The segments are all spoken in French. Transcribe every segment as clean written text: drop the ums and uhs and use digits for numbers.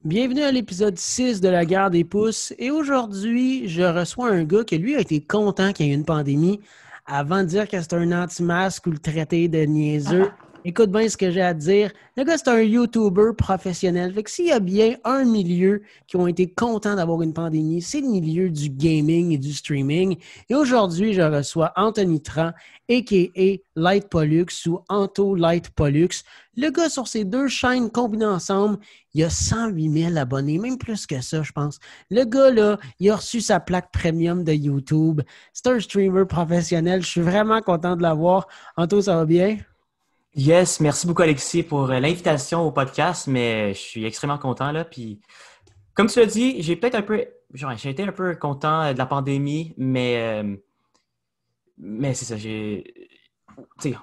Bienvenue à l'épisode 6 de la guerre des pouces. Et aujourd'hui, je reçois un gars qui, lui, a été content qu'il y ait eu une pandémie avant de dire que c'est un anti-masque ou le traité de niaiseux. Écoute bien ce que j'ai à te dire. Le gars, c'est un YouTuber professionnel. Fait que s'il y a bien un milieu qui ont été contents d'avoir une pandémie, c'est le milieu du gaming et du streaming. Et aujourd'hui, je reçois Anthony Tran, a.k.a. Light Pollux ou Anto Light Pollux. Le gars, sur ses deux chaînes combinées ensemble, il a 108 000 abonnés, même plus que ça, je pense. Le gars, là, il a reçu sa plaque premium de YouTube. C'est un streamer professionnel. Je suis vraiment content de l'avoir. Anto, ça va bien? Yes, merci beaucoup Alexis pour l'invitation au podcast, mais je suis extrêmement content là. Puis, comme tu l'as dit, j'ai été un peu content de la pandémie, mais c'est ça, tu sais,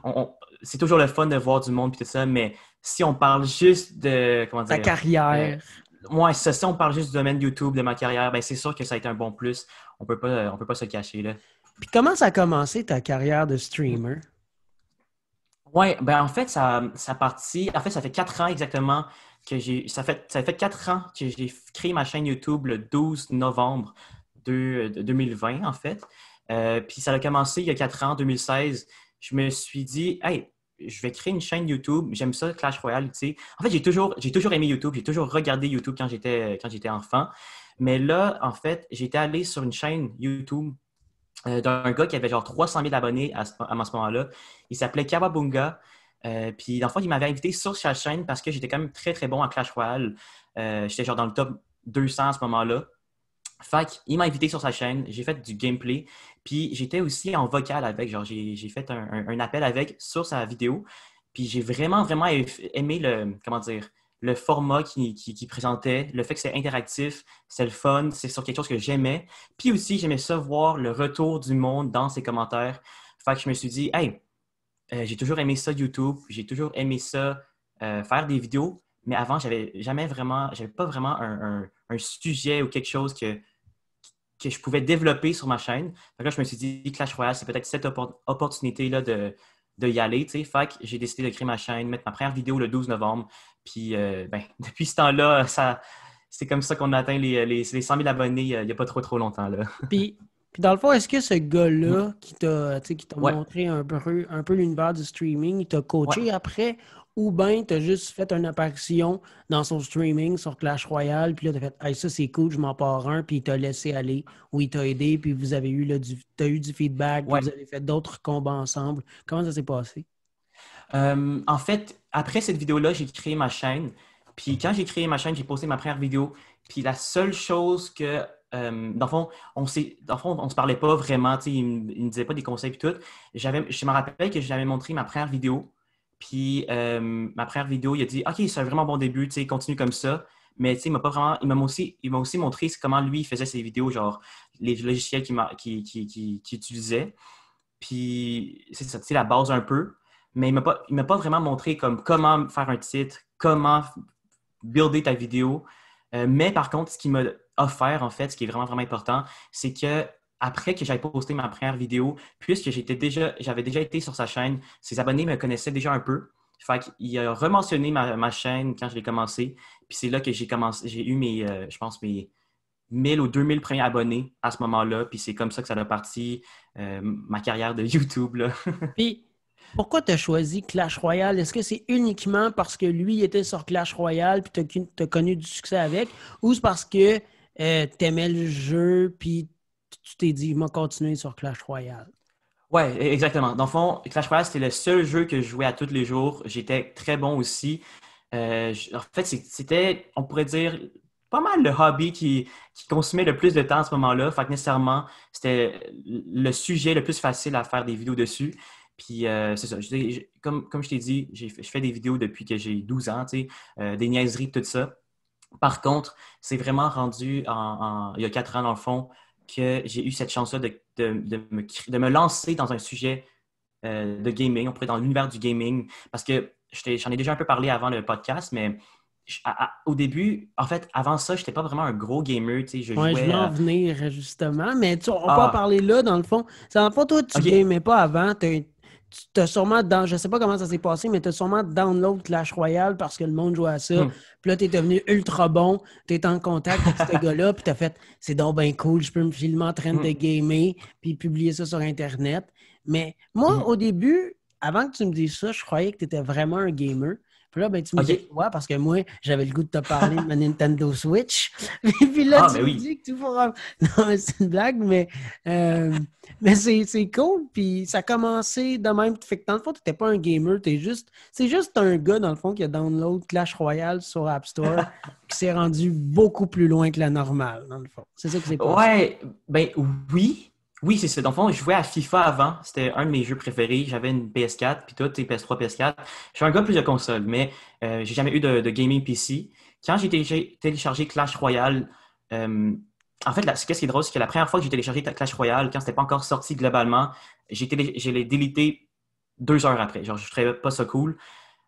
c'est toujours le fun de voir du monde puis tout ça, mais si on parle juste de, comment Ta dire, euh, carrière. moi, si on parle juste du domaine YouTube, de ma carrière, ben c'est sûr que ça a été un bon plus. On peut pas se le cacher là. Puis comment ça a commencé ta carrière de streamer? Ouais, ben en fait, ça fait 4 ans exactement ça fait 4 ans que j'ai créé ma chaîne YouTube le 12 novembre de 2020, en fait. Puis ça a commencé il y a 4 ans, 2016. Je me suis dit, hey, je vais créer une chaîne YouTube. J'aime ça, Clash Royale, tu sais. En fait, j'ai toujours aimé YouTube. J'ai toujours regardé YouTube quand j'étais enfant. Mais là, en fait, j'étais allé sur une chaîne YouTube d'un gars qui avait genre 300 000 abonnés à ce moment-là. Il s'appelait Kawabunga. Puis, dans le fond, il m'avait invité sur sa chaîne parce que j'étais quand même très, très bon à Clash Royale. J'étais genre dans le top 200 à ce moment-là. Fait qu'il m'a invité sur sa chaîne. J'ai fait du gameplay. Puis, j'étais aussi en vocal avec. Genre, j'ai fait un appel avec sur sa vidéo. Puis, j'ai vraiment, vraiment aimé comment dire, le format qu'il présentait, le fait que c'est interactif, c'est le fun, c'est sur quelque chose que j'aimais. Puis aussi, j'aimais ça voir le retour du monde dans ses commentaires. Fait que je me suis dit, hey, j'ai toujours aimé ça YouTube, j'ai toujours aimé ça faire des vidéos, mais avant, j'avais pas vraiment un sujet ou quelque chose que je pouvais développer sur ma chaîne. Fait que là, je me suis dit, Clash Royale, c'est peut-être cette opportunité-là de y aller, tu sais. Fait que j'ai décidé de créer ma chaîne, mettre ma première vidéo le 12 novembre. Puis, ben, depuis ce temps-là, c'est comme ça qu'on a atteint les 100 000 abonnés il n'y a pas trop, trop longtemps, là. Puis, puis dans le fond, est-ce que ce gars-là qui t'a Ouais, montré un peu l'univers du streaming, il t'a ouais. coaché après ou bien t'as juste fait une apparition dans son streaming sur Clash Royale, puis là t'as fait hey, ça c'est cool, je m'en pars un, puis il t'a laissé aller ou il t'a aidé, puis vous avez eu t'as eu du feedback, puis Ouais. vous avez fait d'autres combats ensemble. Comment ça s'est passé? En fait, après cette vidéo-là, j'ai créé ma chaîne. Puis quand j'ai créé ma chaîne, j'ai posté ma première vidéo. Puis la seule chose que, dans le fond, on se parlait pas vraiment. Tu sais, il me disait pas des conseils et tout. Je me rappelle que j'avais montré ma première vidéo. Puis ma première vidéo, il a dit, OK, c'est un vraiment bon début, tu sais, continue comme ça. Mais tu sais, il m'a pas vraiment, il m'a aussi montré comment lui il faisait ses vidéos, genre les logiciels qu'il utilisait. Puis c'est ça, tu sais, la base un peu. Mais il m'a pas vraiment montré comme comment faire un titre, comment builder ta vidéo. Mais par contre, ce qu'il m'a offert, en fait, ce qui est vraiment, vraiment important, c'est que après que j'avais posté ma première vidéo, puisque j'avais déjà été sur sa chaîne, ses abonnés me connaissaient déjà un peu. Fait qu'il a rementionné ma chaîne quand je l'ai commencé. Puis c'est là que j'ai eu je pense, mes 1000 ou 2000 premiers abonnés à ce moment-là. Puis c'est comme ça que ça a parti ma carrière de YouTube, là. Puis, pourquoi tu as choisi Clash Royale? Est-ce que c'est uniquement parce que lui était sur Clash Royale puis tu as connu du succès avec? Ou c'est parce que tu aimais le jeu puis tu t'es dit, moi, continuer sur Clash Royale? Ouais, exactement. Dans le fond, Clash Royale, c'était le seul jeu que je jouais à tous les jours. J'étais très bon aussi. En fait, c'était, on pourrait dire, pas mal le hobby qui consumait le plus de temps à ce moment-là. Fait que nécessairement, c'était le sujet le plus facile à faire des vidéos dessus. Puis c'est ça. Comme je t'ai dit, je fais des vidéos depuis que j'ai 12 ans, tu sais, des niaiseries, tout ça. Par contre, c'est vraiment rendu il y a 4 ans, dans le fond, que j'ai eu cette chance-là de me lancer dans un sujet de gaming, on pourrait dans l'univers du gaming, parce que j'en ai déjà un peu parlé avant le podcast, mais au début, en fait, avant ça, je n'étais pas vraiment un gros gamer, tu sais, je Ouais, je jouais voulais en à... venir justement, mais on peut en Ah, parler là, dans le fond. C'est dans le fond, toi, tu OK. gamais pas avant, tu as sûrement, je sais pas comment ça s'est passé, mais tu as sûrement download Clash Royale parce que le monde jouait à ça. Puis là, tu es devenu ultra bon, tu es en contact avec ce gars-là, puis tu as fait, c'est donc bien cool, je peux me filmer en train de gamer, puis publier ça sur Internet. Mais moi, au début, avant que tu me dises ça, je croyais que tu étais vraiment un gamer. Puis là, ben, tu me dis ouais, parce que moi, j'avais le goût de te parler de ma Nintendo Switch. Puis là, tu me dis que tu pourras. Non, mais c'est une blague, mais c'est cool. Puis ça a commencé de même. Fait que dans le fond, tu n'étais pas un gamer. C'est juste un gars, dans le fond, qui a download Clash Royale sur App Store, qui s'est rendu beaucoup plus loin que la normale, dans le fond. C'est ça qui s'est passé. Ouais, ben oui. Oui, c'est ça. Dans le fond, je jouais à FIFA avant. C'était un de mes jeux préférés. J'avais une PS4, puis tout, PS3, PS4. Je suis un gars plus de console, mais j'ai jamais eu de gaming PC. Quand j'ai téléchargé Clash Royale, en fait, ce qui est drôle, c'est que la première fois que j'ai téléchargé Clash Royale, quand c'était pas encore sorti globalement, j'ai l'ai délité 2 heures après. Genre, je trouvais pas ça cool.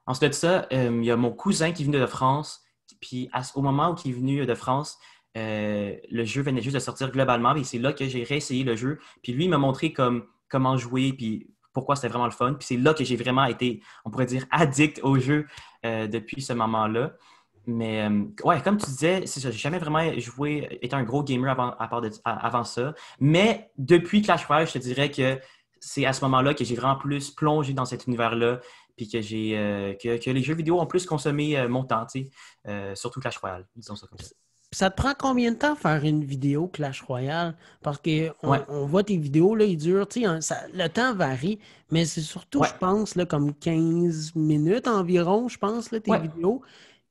Ensuite de ça, il y a mon cousin qui est venu de France, puis au moment où il est venu de France, le jeu venait juste de sortir globalement, et c'est là que j'ai réessayé le jeu. Puis lui, il m'a montré comment jouer, puis pourquoi c'était vraiment le fun. Puis c'est là que j'ai vraiment été, on pourrait dire, addict au jeu depuis ce moment-là. Mais ouais, comme tu disais, c'est ça, j'ai jamais vraiment joué, été un gros gamer avant ça. Mais depuis Clash Royale, je te dirais que c'est à ce moment-là que j'ai vraiment plus plongé dans cet univers-là, puis que que les jeux vidéo ont plus consommé mon temps, surtout Clash Royale, disons ça comme ça. Ça te prend combien de temps faire une vidéo Clash Royale? Parce qu'on voit tes vidéos, là, ils durent, le temps varie, mais c'est surtout, je pense, là, comme 15 minutes environ, je pense, là, tes vidéos.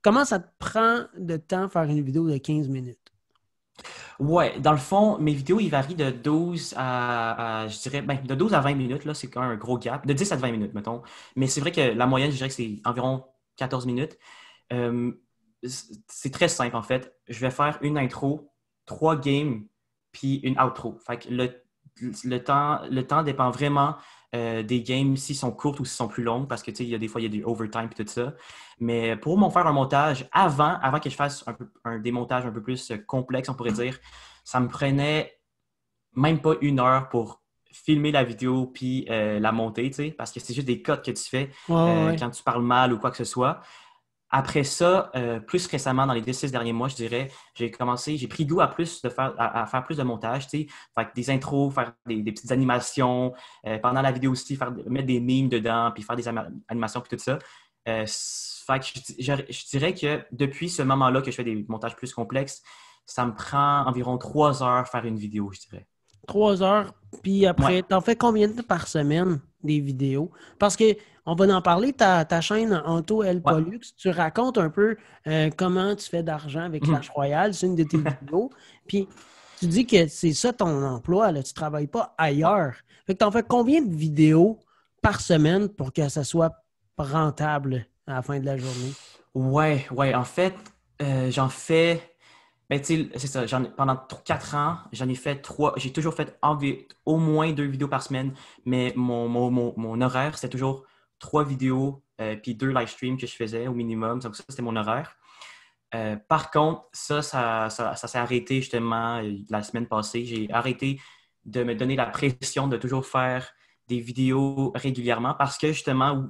Comment ça te prend de temps faire une vidéo de 15 minutes? Ouais, dans le fond, mes vidéos, ils varient de 12 je dirais, de 12 à 20 minutes, là, c'est quand même un gros gap. De 10 à 20 minutes, mettons. Mais c'est vrai que la moyenne, je dirais que c'est environ 14 minutes. C'est très simple, en fait. Je vais faire une intro, 3 games, puis une outro. Fait que le temps dépend vraiment des games, s'ils sont courtes ou s'ils sont plus longues, parce que, tu sais, il y a des fois, il y a du overtime et tout ça. Mais pour m'en faire un montage, avant que je fasse des montages un peu plus complexes, on pourrait dire, ça me prenait même pas 1 heure pour filmer la vidéo puis la monter, tu sais, parce que c'est juste des cuts que tu fais quand tu parles mal ou quoi que ce soit. Après ça, plus récemment, dans les 6 derniers mois, je dirais, j'ai pris goût à faire plus de montage, tu sais, faire des intros, faire des petites animations, pendant la vidéo aussi, mettre des memes dedans, puis faire des animations, puis tout ça. Fait que je dirais que depuis ce moment-là que je fais des montages plus complexes, ça me prend environ 3 heures faire une vidéo, je dirais. 3 heures, puis après, t'en fais combien de temps par semaine des vidéos? Parce que on va en parler, ta chaîne Anto El Pollux, tu racontes un peu comment tu fais d'argent avec Clash Royale, c'est une de tes vidéos, puis tu dis que c'est ça ton emploi, là, tu travailles pas ailleurs. Fait que t'en fais combien de vidéos par semaine pour que ça soit rentable à la fin de la journée? Ouais, en fait, j'en fais... Ben, tu sais, c'est ça. Pendant 4 ans, j'en ai fait 3. J'ai toujours fait au moins 2 vidéos par semaine, mais mon horaire, c'était toujours 3 vidéos puis 2 live streams que je faisais au minimum. Donc, ça, c'était mon horaire. Par contre, ça s'est arrêté justement la semaine passée. J'ai arrêté de me donner la pression de toujours faire des vidéos régulièrement parce que justement,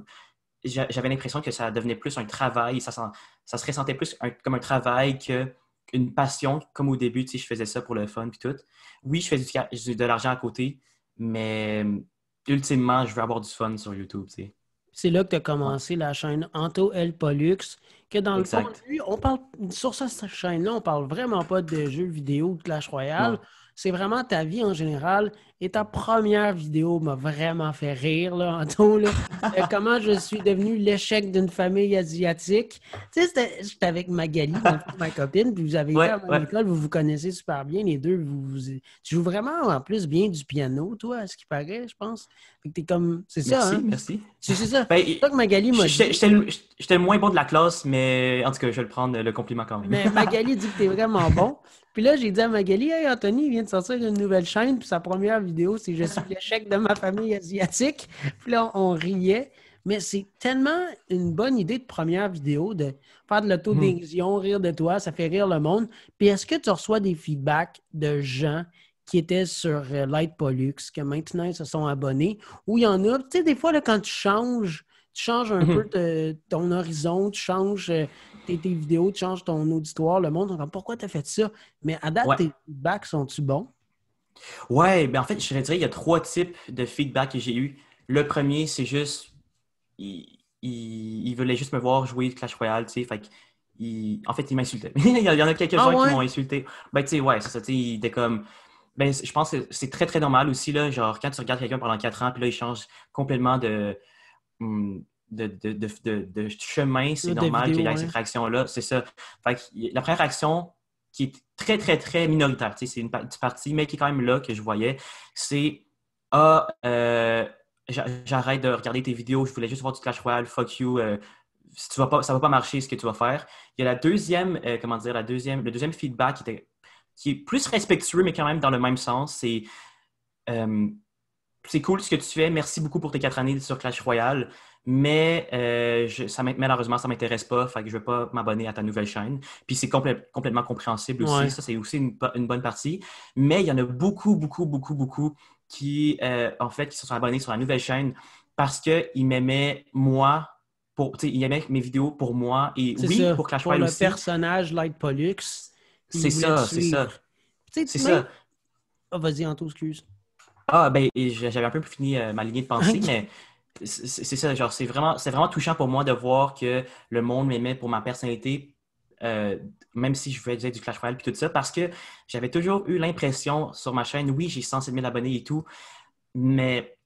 j'avais l'impression que ça devenait plus un travail. Ça se ressentait plus comme un travail que une passion, comme au début, tu sais, je faisais ça pour le fun puis tout. Oui, je fais de l'argent à côté, mais ultimement, je veux avoir du fun sur YouTube, tu sais. C'est là que tu as commencé la chaîne Anto El Pollux, que dans le fond, lui, on parle, sur cette chaîne-là, on parle vraiment pas de jeux vidéo de Clash Royale. Non. C'est vraiment ta vie en général. Et ta première vidéo m'a vraiment fait rire, là, Anto. Là. Comment je suis devenu l'échec d'une famille asiatique. Tu sais, j'étais avec Magali, ma copine, puis vous avez été à mon école, vous vous connaissez super bien, les deux. Tu joues vraiment, en plus, bien du piano, toi, à ce qui paraît, je pense. Fait que t'es comme... C'est ça, hein? Merci. C'est ça. Ben, c'est ça que Magali m'a dit. J'étais le moins bon de la classe, mais en tout cas, je vais le prendre le compliment quand même. Mais Magali dit que t'es vraiment bon. Puis là, j'ai dit à Magali, « Hey, Anthony, il vient de sortir une nouvelle chaîne, puis sa première vidéo, c'est « Je suis l'échec de ma famille asiatique. » Puis là, on riait. Mais c'est tellement une bonne idée de première vidéo de faire de l'autodérision, rire de toi, ça fait rire le monde. Puis est-ce que tu reçois des feedbacks de gens qui étaient sur Light Pollux, que maintenant ils se sont abonnés. Ou il y en a, tu sais, des fois, là, quand tu changes un peu ton horizon, tu changes tes vidéos, tu changes ton auditoire, le monde, on comme, pourquoi tu as fait ça? Mais à date, Ouais. tes feedbacks sont-ils bons? Ouais, ben en fait, je te dirais, il y a 3 types de feedback que j'ai eu. Le premier, c'est juste, il voulait juste me voir jouer Clash Royale, tu sais, en fait, il m'insultait. Il y en a Ah quelques-uns qui m'ont ouais? insulté. Ben, tu sais, ouais, c'est ça, tu sais, il était comme, ben, je pense que c'est très, très normal aussi, là, genre, quand tu regardes quelqu'un pendant 4 ans, puis là, il change complètement hum, de chemin, c'est De normal qu'il y vidéos, ait ouais. cette réaction-là, c'est ça. Fait que la première réaction, qui est très, très, très minoritaire, tu sais, c'est une petite partie, mais qui est quand même là, que je voyais, c'est Ah, j'arrête de regarder tes vidéos, je voulais juste voir du Clash Royale, fuck you, si tu vas pas, ça va pas marcher ce que tu vas faire. Il y a la deuxième, comment dire, le deuxième feedback qui est plus respectueux, mais quand même dans le même sens, euh, c'est cool ce que tu fais. Merci beaucoup pour tes 4 années sur Clash Royale. Mais malheureusement, ça ne m'intéresse pas. Fait que je ne vais pas m'abonner à ta nouvelle chaîne. Puis c'est complètement compréhensible aussi. Ouais. Ça, c'est aussi une bonne partie. Mais il y en a beaucoup, beaucoup, beaucoup, beaucoup qui, en fait, qui se sont abonnés sur la nouvelle chaîne parce qu'ils m'aimaient moi. Ils aimaient mes vidéos pour moi. Et C'est oui, ça. pour Clash Pour Royale le aussi. personnage Light Pollux, puis il C'est voulait te ça, c'est suivre. ça. Tu sais, C'est même. ça. Ah, vas-y, Anto, excuse. Ah, ben, et j'avais un peu fini ma lignée de pensée, Ok. mais c'est ça, genre, c'est vraiment touchant pour moi de voir que le monde m'aimait pour ma personnalité, euh, même si je faisais du Clash Royale et tout ça, parce que j'avais toujours eu l'impression sur ma chaîne, oui, j'ai 107 000 abonnés et tout, mais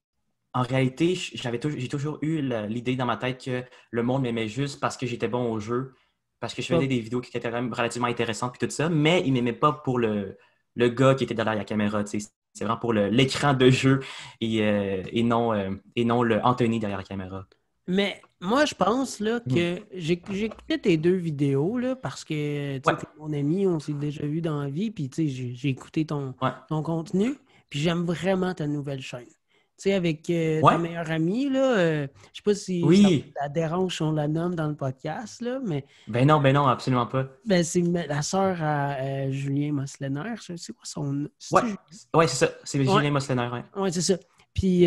en réalité, j'ai toujours eu l'idée dans ma tête que le monde m'aimait juste parce que j'étais bon au jeu, parce que je faisais Pas- des vidéos qui étaient quand même relativement intéressantes et tout ça, mais ils m'aimaient pas pour le gars qui était derrière la caméra, tu sais. C'est vraiment pour l'écran de jeu et non le Anthony derrière la caméra. Mais moi, je pense là, Mhm. que j'ai écouté tes deux vidéos là, parce que tu Ouais, es mon ami, on s'est déjà vu dans la vie, puis tu sais, j'ai écouté ouais, ton contenu, puis j'aime vraiment ta nouvelle chaîne. Tu sais, avec ta ouais, meilleure amie, là, je sais pas si oui. ça dérange si on la nomme dans le podcast, là, mais Ben non, absolument pas. ben, c'est la sœur à Julien Moslener. C'est quoi son nom? Ouais, ouais, c'est ça. C'est Ouais, Julien Moslener, ouais. ouais, c'est ça. Puis,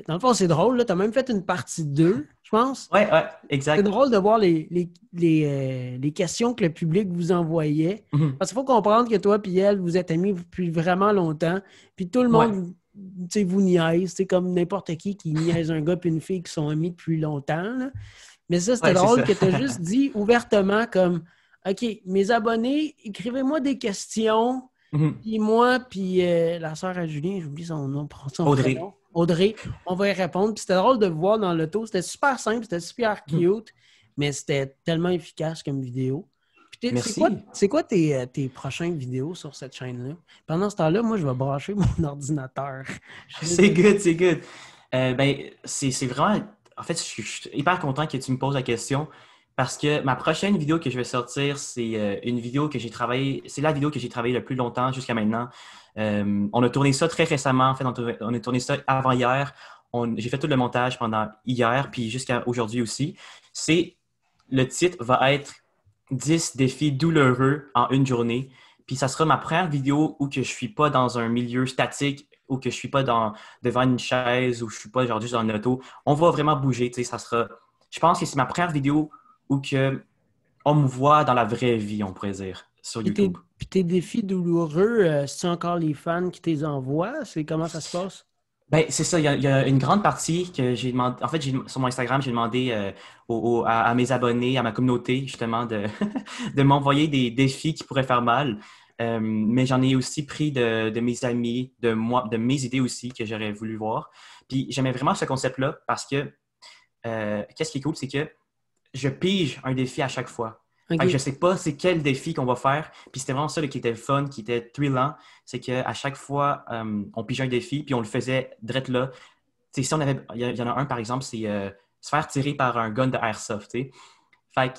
dans le fond, c'est drôle, tu as même fait une partie 2, je pense. Ouais, ouais, C'est exact. drôle de voir les questions que le public vous envoyait. Mhm. Parce qu'il faut comprendre que toi et elle, vous êtes amis depuis vraiment longtemps. Puis tout le Ouais. monde, tu sais, vous niaise. C'est comme n'importe qui niaise un gars et une fille qui sont amis depuis longtemps, là. Mais ça, c'était Ouais, c'est drôle ça. que tu as juste dit ouvertement comme OK, mes abonnés, écrivez-moi des questions. Mhm. Puis moi, puis la sœur à Julien, j'oublie son nom, son prénom, Audrey. Audrey, on va y répondre. Puis c'était drôle de voir dans l'auto. C'était super simple, c'était super Mhm. cute, mais c'était tellement efficace comme vidéo. Puis Merci. c'est quoi tes prochaines vidéos sur cette chaîne-là? Pendant ce temps-là, moi, je vais brancher mon ordinateur. Je suis C'est désolé. good, c'est good. Ben, c'est vraiment. En fait, je suis hyper content que tu me poses la question parce que ma prochaine vidéo que je vais sortir, c'est une vidéo que j'ai travaillé. C'est la vidéo que j'ai travaillé le plus longtemps jusqu'à maintenant. On a tourné ça très récemment. En fait, on a tourné ça avant-hier. J'ai fait tout le montage pendant hier, puis jusqu'à aujourd'hui aussi. Le titre va être 10 défis douloureux en une journée. Puis ça sera ma première vidéo où que je suis pas dans un milieu statique, où que je suis pas devant une chaise, où je suis pas genre juste dans une auto. On va vraiment bouger, tu sais, ça sera. Je pense que c'est ma première vidéo où que on me voit dans la vraie vie, on pourrait dire, sur YouTube. Puis tes défis douloureux, c'est encore les fans qui te les envoient? C'est comment ça se passe? Ben, c'est ça, il y a une grande partie que j'ai demandé. En fait, sur mon Instagram, j'ai demandé à mes abonnés, à ma communauté, justement, de m'envoyer des défis qui pourraient faire mal. Mais j'en ai aussi pris de mes amis, de moi, de mes idées aussi que j'aurais voulu voir. Puis j'aimais vraiment ce concept-là parce que qu'est-ce qui est cool, c'est que je pige un défi à chaque fois. Fait que je OK. sais pas c'est quel défi qu'on va faire. Puis c'était vraiment ça là, qui était le fun, qui était thrillant. C'est qu'à chaque fois, on pigeait un défi, puis on le faisait direct là. Tu sais, si on avait, il y en a un, par exemple, c'est se faire tirer par un gun de airsoft. Tu sais. Fait que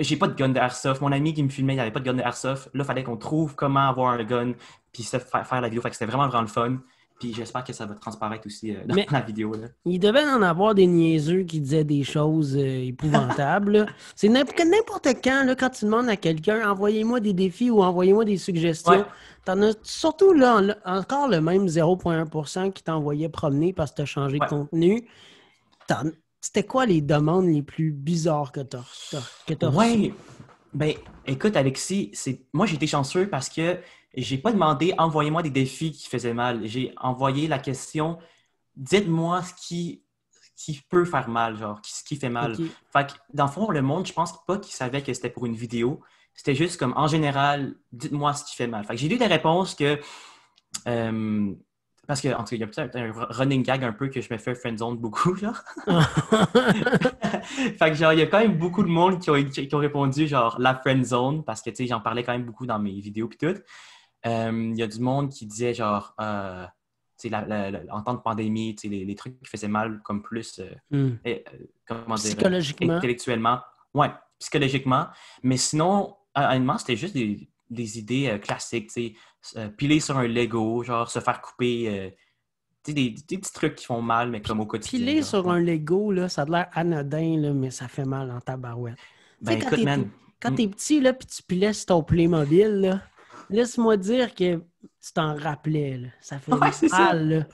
j'ai pas de gun de airsoft. Mon ami qui me filmait, il n'avait pas de gun de airsoft. Là, il fallait qu'on trouve comment avoir un gun, puis faire la vidéo. Fait que c'était vraiment, vraiment le fun. Puis j'espère que ça va transparaître aussi dans Mais la vidéo. Là. il devait en avoir des niaiseux qui disaient des choses épouvantables. Là. C'est n'importe quand, là, quand tu demandes à quelqu'un, envoyez-moi des défis ou envoyez-moi des suggestions. Ouais. T'en as surtout là, encore le même 0,1% qui t'envoyait promener parce que tu as changé de Ouais. contenu. C'était quoi les demandes les plus bizarres que tu as reçues? Ouais. Ben, écoute, Alexis, moi j'ai été chanceux parce que j'ai pas demandé envoyez-moi des défis qui faisaient mal. J'ai envoyé la question dites-moi ce qui peut faire mal, genre, ce qui fait mal. OK. Fait que, dans le fond, le monde, je pense pas qu'il savait que c'était pour une vidéo. C'était juste comme, en général, dites-moi ce qui fait mal. Fait que j'ai eu des réponses que... parce que, en tout cas, il y a peut-être un running gag un peu que je me fais friendzone beaucoup, genre. Fait que, genre, il y a quand même beaucoup de monde qui ont répondu, genre, la friendzone, parce que, tu sais, j'en parlais quand même beaucoup dans mes vidéos pis tout. Il y a du monde qui disait, genre... tu sais, en temps de pandémie, tu sais, les trucs qui faisaient mal comme plus, comment dire, Psychologiquement. intellectuellement. Ouais, psychologiquement. Mais sinon, honnêtement, c'était juste des idées classiques, tu sais, piler sur un Lego, genre se faire couper, tu sais, des petits trucs qui font mal, mais comme au quotidien. Piler genre, sur ouais. un Lego, là, ça a l'air anodin, là, mais ça fait mal en tabarouette. Ben Tu sais, écoute, man. quand t'es petit, là, puis tu pilais sur ton Playmobil, là, laisse-moi dire que tu t'en rappelais, là. Ça fait Ouais, c'est ça. mal, là.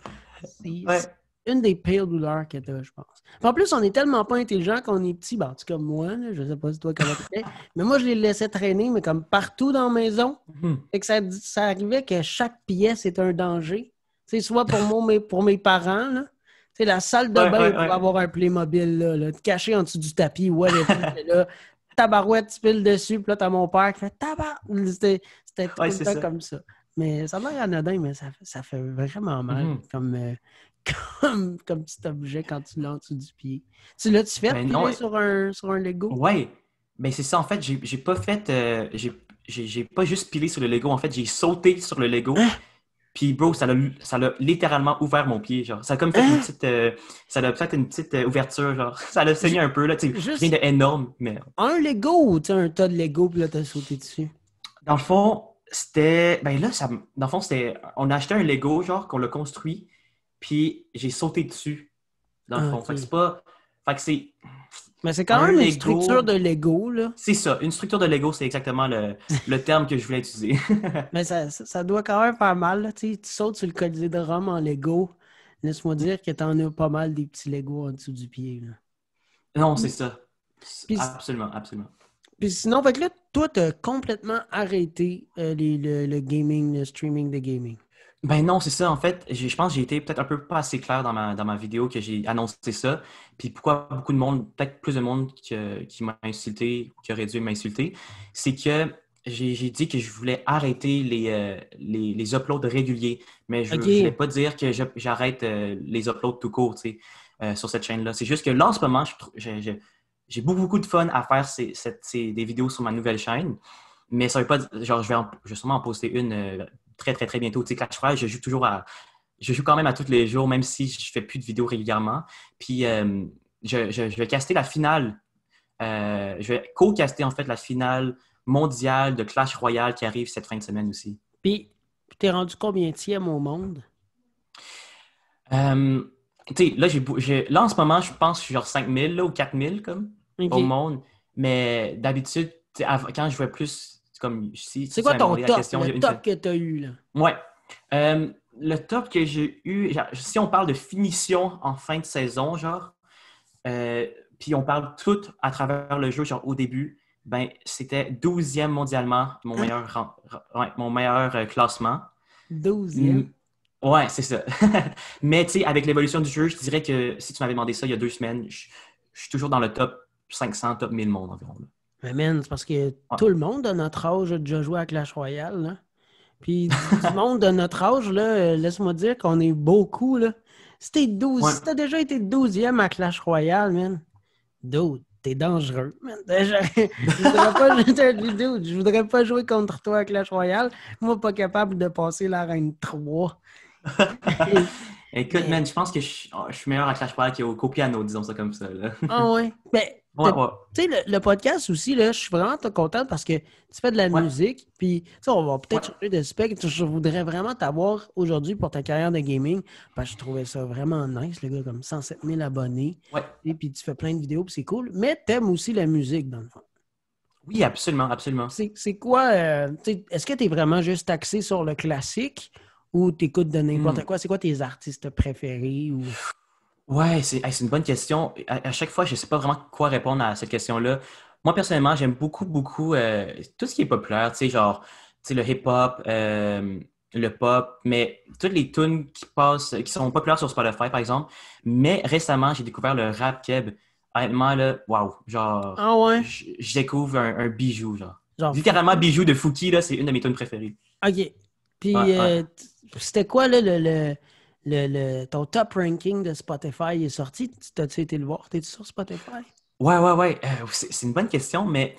Ouais. C'est une des pires douleurs que t'as, je pense. Puis en plus, on est tellement pas intelligent qu'on est petit, ben, en tout cas moi, là, je sais pas si toi comment tu fais, mais moi, je les laissais traîner, mais comme partout dans la maison. Mhm. Fait que ça arrivait que chaque pièce est un danger. Tu sais, soit pour mes parents, là. Tu sais, la salle de Ouais, bain ouais, pour ouais. avoir un Playmobil, là, caché en dessous du tapis, whatever, là. Tabarouette, tu piles dessus, puis là, t'as mon père qui fait C'était tout Ouais, le c'est temps ça. comme ça. Mais ça a l'air anodin, mais ça fait vraiment mal Mhm. comme petit objet quand tu l'as en dessous du pied. Tu l'as-tu fait Ben non, piler sur un Lego? ouais. Ben c'est ça, en fait, j'ai pas fait. J'ai pas juste pilé sur le Lego, en fait, j'ai sauté sur le Lego. Hein? Puis, bro, ça l'a littéralement ouvert mon pied, genre. Ça a comme fait Hein? ça a fait une petite ouverture, genre. Ça l'a saigné un peu, là, tu sais. Juste Rien d'énorme, mais... un Lego ou tu sais, un tas de Lego, puis là, t'as sauté dessus? Dans le fond, c'était... Ben là, dans le fond, c'était... On a acheté un Lego, genre, qu'on l'a construit, puis j'ai sauté dessus, dans le Ah, fond. OK. Fait que c'est pas... Fait que c'est Mais c'est quand un même une Lego... structure de Lego, là. C'est ça, une structure de Lego, c'est exactement le terme que je voulais utiliser. Mais ça doit quand même faire mal, là. Tu sais, tu sautes sur le Colisée de Rome en Lego. Laisse-moi dire que t'en as pas mal des petits Legos en dessous du pied, là. Non, c'est ça. Puis, Absolument, absolument. puis sinon, fait que là, toi, t'as complètement arrêté le gaming, le streaming de gaming. Ben non, c'est ça. En fait, je pense que j'ai été peut-être un peu pas assez clair dans ma vidéo que j'ai annoncé ça. Puis pourquoi beaucoup de monde, peut-être plus de monde qui m'a insulté ou qui aurait dû m'insulter, c'est que j'ai dit que je voulais arrêter les uploads réguliers. Mais je ne OK. voulais pas dire que j'arrête les uploads tout court, tu sais, sur cette chaîne-là. C'est juste que là, en ce moment, j'ai beaucoup de fun à faire des vidéos sur ma nouvelle chaîne. Mais ça veut pas dire, genre, je vais sûrement en poster une très, très, très bientôt. Tu sais, Clash Royale, je joue quand même à tous les jours, même si je fais plus de vidéos régulièrement. Puis, je vais caster la finale. Je vais co-caster, en fait, la finale mondiale de Clash Royale qui arrive cette fin de semaine aussi. Puis, t'es rendu combienième au monde? Tu sais, là, en ce moment, je pense que je suis genre 5000 là, ou 4000 comme, OK. au monde. Mais d'habitude, tu sais, quand je jouais plus, comme si C'est tu quoi m'avais ton demandé la top? question, Le top que t'as eu, là? Ouais. Le top que j'ai eu, genre, si on parle de finition en fin de saison, genre, puis on parle tout à travers le jeu, genre au début, ben c'était 12e mondialement, mon meilleur classement. 12e? Ouais, c'est ça. Mais tu sais, avec l'évolution du jeu, je dirais que si tu m'avais demandé ça il y a 2 semaines, je suis toujours dans le top 500, top 1000 monde environ. Là. Mais man, c'est parce que Ouais. tout le monde de notre âge a déjà joué à Clash Royale, là. Puis du monde de notre âge, là, laisse-moi dire qu'on est beaucoup, là. Si t'as déjà été 12e à Clash Royale, man, dude, t'es dangereux, man. Je voudrais pas jouer contre toi à Clash Royale. Moi, pas capable de passer l'arène 3. Écoute, man, je pense que je suis meilleur à Clash Royale qu'au piano, disons ça comme ça. Là. Ah ouais. Ben, Ouais, ouais. Tu sais, le podcast aussi, là, je suis vraiment content parce que tu fais de la Ouais, musique, puis tu sais, on va peut-être ouais. changer de spec. Je voudrais vraiment t'avoir aujourd'hui pour ta carrière de gaming, parce que je trouvais ça vraiment nice, le gars, comme 107 000 abonnés, Ouais. et puis tu fais plein de vidéos, puis c'est cool, mais t'aimes aussi la musique, dans le fond. Oui, absolument, absolument. C'est quoi, tu sais, est-ce que t'es vraiment juste axé sur le classique ou t'écoutes de n'importe Hmm. quoi? C'est quoi tes artistes préférés? Ou... Ouais, c'est une bonne question. À chaque fois, je ne sais pas vraiment quoi répondre à cette question-là. Moi, personnellement, j'aime beaucoup, beaucoup tout ce qui est populaire, tu sais, genre, tu sais, le hip-hop, le pop, mais toutes les tunes qui passent, qui sont populaires sur Spotify, par exemple. Mais récemment, j'ai découvert le rap keb. Honnêtement, là, waouh, genre, Ah ouais? je découvre un bijou, genre. Genre Littéralement, Fouki? bijou de Fouki, là, c'est une de mes tunes préférées. OK. Ouais, Puis, ouais. c'était quoi, là, ton top ranking de Spotify est sorti? T'as-tu été le voir? T'es-tu sur Spotify? Ouais, ouais, ouais. C'est une bonne question, mais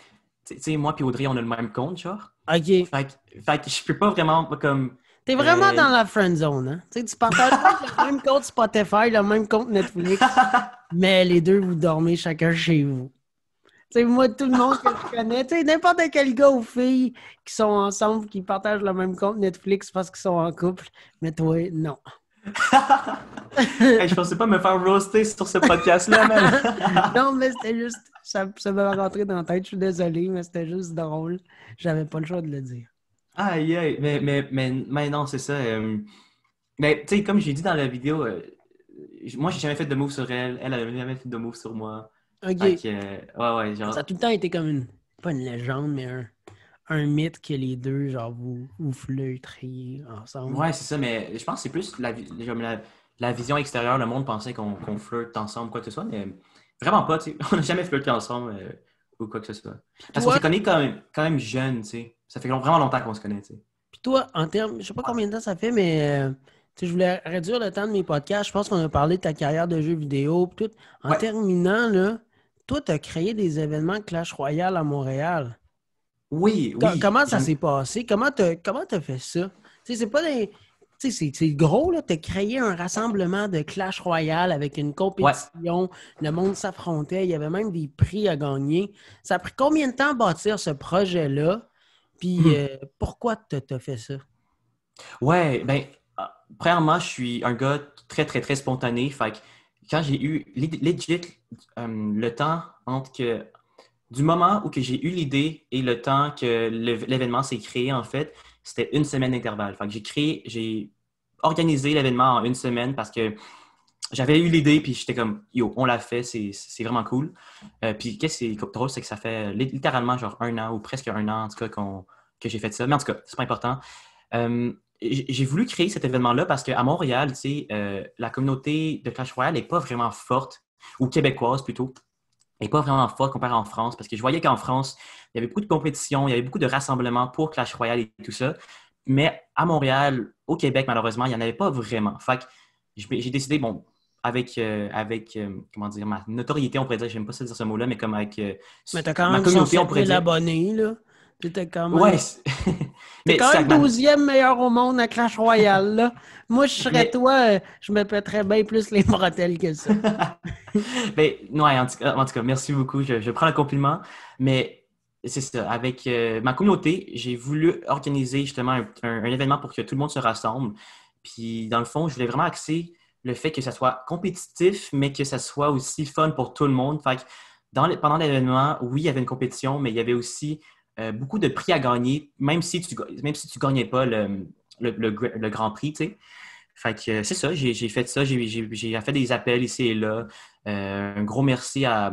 tu sais, moi et Audrey, on a le même compte, genre. OK. Fait que je peux pas vraiment comme. T'es vraiment euh, dans la friend zone, hein? Tu sais, tu partages peut-être le même compte Spotify, le même compte Netflix, mais les deux, vous dormez chacun chez vous. Tu sais, moi, tout le monde que je connais, tu sais, n'importe quel gars ou fille qui sont ensemble, qui partagent le même compte Netflix parce qu'ils sont en couple, mais toi, non. Hey, je pensais pas me faire roaster sur ce podcast-là, man. Non, mais c'était juste, ça m'a rentré dans la tête, je suis désolé, mais c'était juste drôle. J'avais pas le choix de le dire. Aïe, aïe. Mais non, c'est ça. Mais tu sais, comme j'ai dit dans la vidéo, moi, j'ai jamais fait de move sur elle. Elle a jamais fait de move sur moi. Fait OK. que, ouais, ouais, Ça a genre. tout le temps été comme pas une légende, mais un mythe que les deux, genre, vous flirteriez ensemble. Ouais, c'est ça, mais je pense que c'est plus comme la vision extérieure. Le monde pensait qu'on flirte ensemble, quoi que ce soit, mais vraiment pas, tu sais. On n'a jamais flirté ensemble ou quoi que ce soit. Puis Parce qu'on toi, s'est connus quand même jeunes, tu sais. Ça fait vraiment longtemps qu'on se connaît, tu sais. en termes, je sais pas combien de temps ça fait, mais tu sais, je voulais réduire le temps de mes podcasts. Je pense qu'on a parlé de ta carrière de jeux vidéo, pis tout. En Ouais. terminant, là, toi, tu as créé des événements Clash Royale à Montréal. Oui, oui. Comment ça s'est passé? Comment t'as fait ça? Tu sais, c'est pas des. Tu sais, c'est gros, là. T'as créé un rassemblement de Clash Royale avec une Ouais. compétition. Le monde s'affrontait. Il y avait même des prix à gagner. Ça a pris combien de temps à bâtir ce projet-là? Puis Mhm. pourquoi t'as fait ça? Ouais, ben, premièrement, je suis un gars très, très, très spontané. Fait que quand j'ai eu legit le temps entre que du moment où que j'ai eu l'idée et le temps que l'événement s'est créé, en fait, c'était une semaine d'intervalle. Fait que j'ai organisé l'événement en une semaine parce que j'avais eu l'idée, puis j'étais comme, yo, on l'a fait, c'est vraiment cool. Puis qu'est-ce qui est drôle, c'est que ça fait littéralement genre un an ou presque un an, en tout cas, que j'ai fait ça. Mais en tout cas, c'est pas important. J'ai voulu créer cet événement-là parce qu'à Montréal, tu sais, la communauté de Clash Royale n'est pas vraiment forte, ou québécoise plutôt, n'est pas vraiment forte comparée en France, parce que je voyais qu'en France, il y avait beaucoup de compétitions, il y avait beaucoup de rassemblements pour Clash Royale et tout ça. Mais à Montréal, au Québec, malheureusement, il n'y en avait pas vraiment. Fait que j'ai décidé, bon, comment dire, ma notoriété, on pourrait dire, j'aime pas ça dire ce mot-là, mais comme avec Mais t'as quand ma même communauté, on 107 pourrait 000 dire. abonnés, là. T'étais quand même. Ouais, T'es mais quand c'est même avec ma. 12e meilleur au monde à Clash Royale, là. Moi, je serais Mais toi, je me pèterais bien plus les bretelles que ça. ben, ouais, en tout cas, merci beaucoup. Je prends le compliment. Mais c'est ça. Avec ma communauté, j'ai voulu organiser justement un événement pour que tout le monde se rassemble. Puis, dans le fond, je voulais vraiment axer le fait que ça soit compétitif, mais que ça soit aussi fun pour tout le monde. Fait que pendant l'événement, oui, il y avait une compétition, mais il y avait aussi beaucoup de prix à gagner, même si tu gagnais pas le Grand Prix, tu sais. Fait que c'est ça, j'ai fait ça, j'ai fait des appels ici et là. Un gros merci à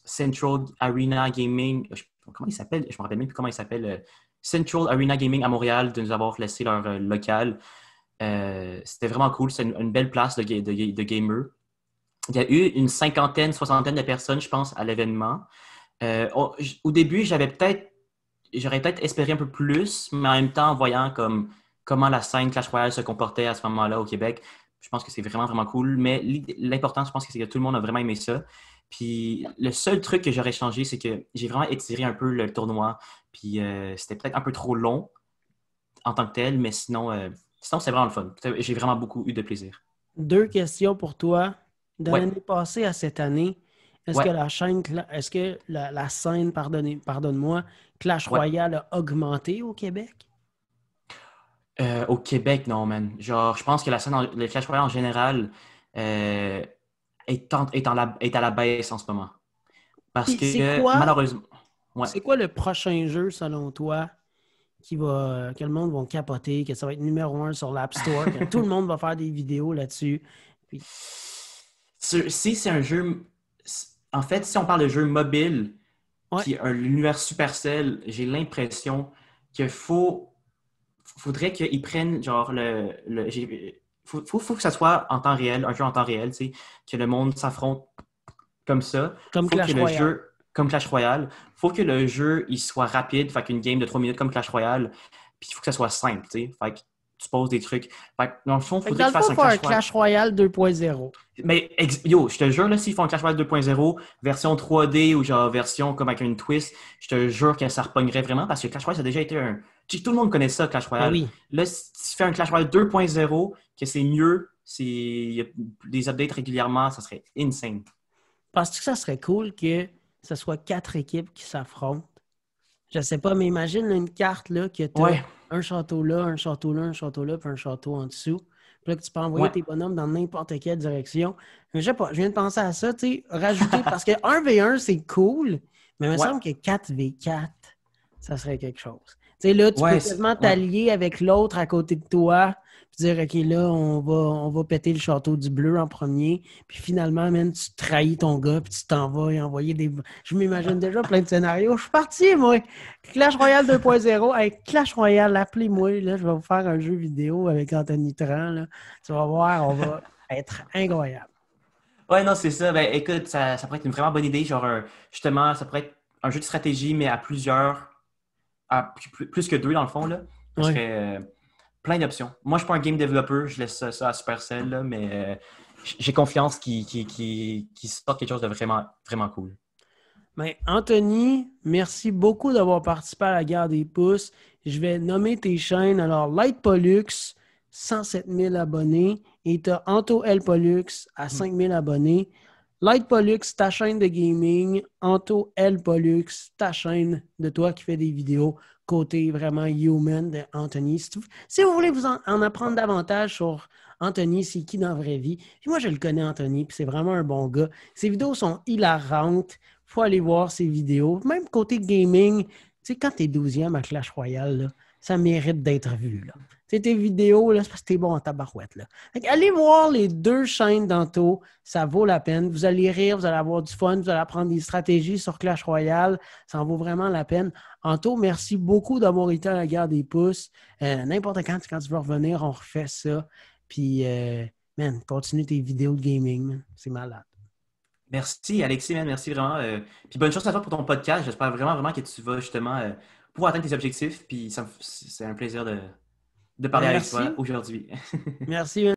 Central Arena Gaming. Comment il s'appelle? Je me rappelle même plus comment il s'appelle. Central Arena Gaming à Montréal de nous avoir laissé leur local. C'était vraiment cool. C'est une belle place de gamer. Il y a eu une cinquantaine, soixantaine de personnes, je pense, à l'événement. Au début, j'aurais peut-être espéré un peu plus, mais en même temps, en voyant comment la scène Clash Royale se comportait à ce moment-là au Québec, je pense que c'est vraiment, vraiment cool. Mais l'important, je pense que c'est que tout le monde a vraiment aimé ça. Puis le seul truc que j'aurais changé, c'est que j'ai vraiment étiré un peu le tournoi. Puis c'était peut-être un peu trop long en tant que tel, mais sinon c'est vraiment le fun. J'ai vraiment beaucoup eu de plaisir. Deux questions pour toi. De Ouais. l'année passée à cette année, Est-ce que la chaîne, est-ce que la scène, pardonne-moi, Clash Ouais. Royale a augmenté au Québec? Au Québec, non, man. Genre, je pense que la scène, le Clash Royale en général, euh, est à la baisse en ce moment. Parce Puis c'est que, quoi, malheureusement, ouais. c'est quoi le prochain jeu, selon toi, que le monde va capoter, que ça va être numéro 1 sur l'App Store, que tout le monde va faire des vidéos là-dessus? Puis, Si c'est un jeu, en fait, si on parle de jeu mobile, ouais, puis l'univers Supercell, j'ai l'impression qu'il faudrait qu'ils prennent, genre, faut que ça soit en temps réel, un jeu en temps réel, tu sais, que le monde s'affronte comme ça. comme Faut que Clash le Royale. jeu, comme Clash Royale, faut que le jeu il soit rapide, fait qu'une game de 3 minutes comme Clash Royale, puis il faut que ça soit simple, tu sais. Fait que tu poses des trucs. Fait que dans le fond, il Fait que faudrait dans qu'ils le fond, fassent il un faut un Clash Royale. Clash Royale 2.0. Mais yo, je te jure, là, s'ils font un Clash Royale 2.0, version 3D ou genre version comme avec une twist, je te jure que ça repognerait vraiment parce que Clash Royale, ça a déjà été un. Tout le monde connaît ça, Clash Ben Royale. oui. Là, si tu fais un Clash Royale 2.0, que c'est mieux, il y a des updates régulièrement, ça serait insane. Penses-tu que ça serait cool que ce soit 4 équipes qui s'affrontent? Je sais pas, mais imagine là, une carte là, que tu as Ouais, un château là, un château là, un château là, puis un château en dessous. Puis là, que tu peux envoyer ouais. tes bonhommes dans n'importe quelle direction. Mais je sais pas, je viens de penser à ça, tu sais, rajouter, parce que 1v1, c'est cool, mais il me Ouais, semble que 4v4, ça serait quelque chose. Tu sais, là, tu peux ouais, quasiment ouais. t'allier avec l'autre à côté de toi, puis dire, OK, là, on va péter le château du bleu en premier, puis finalement, man, tu trahis ton gars, puis tu t'en vas et envoyer des... Je m'imagine déjà plein de scénarios. Je suis parti, moi! Clash Royale 2.0, avec Clash Royale, appelez-moi, là, je vais vous faire un jeu vidéo avec Anthony Tran, là. Tu vas voir, on va être incroyable. Ouais, non, c'est ça. Ben, écoute, ça pourrait être une vraiment bonne idée. Genre, justement, ça pourrait être un jeu de stratégie, mais à plusieurs, plus que deux, dans le fond, là. Ça Ouais. serait plein d'options. Moi, je suis pas un game developer, je laisse ça à Supercell, là, mais j'ai confiance qu'ils sortent quelque chose de vraiment, vraiment cool. Ben, Anthony, merci beaucoup d'avoir participé à la guerre des pouces. Je vais nommer tes chaînes. Alors, Light Pollux, 107 000 abonnés. Et tu as Anto L Pollux à 5 000 abonnés. Light Pollux, ta chaîne de gaming. Anto L Pollux, ta chaîne de toi qui fais des vidéos côté vraiment human de Anthony. Si vous voulez en apprendre davantage sur Anthony, c'est qui dans la vraie vie. Puis moi, je le connais, Anthony, puis c'est vraiment un bon gars. Ses vidéos sont hilarantes. Faut aller voir ses vidéos. Même côté gaming, tu sais, quand tu es 12e à Clash Royale, là, ça mérite d'être vu. Là. Tu sais, tes vidéos, là, c'est parce que t'es bon en tabarouette. Là. Allez voir les deux chaînes d'Anto, ça vaut la peine. Vous allez rire, vous allez avoir du fun, vous allez apprendre des stratégies sur Clash Royale. Ça en vaut vraiment la peine. Anto, merci beaucoup d'avoir été à la guerre des pouces. N'importe quand tu veux revenir, on refait ça. Puis, man, continue tes vidéos de gaming. Man. C'est malade. Merci, Alexis, man, merci vraiment. Puis bonne chance à toi pour ton podcast. J'espère vraiment, vraiment que tu vas justement pouvoir atteindre tes objectifs. Puis c'est un plaisir de parler Ben, avec toi merci. aujourd'hui. Merci.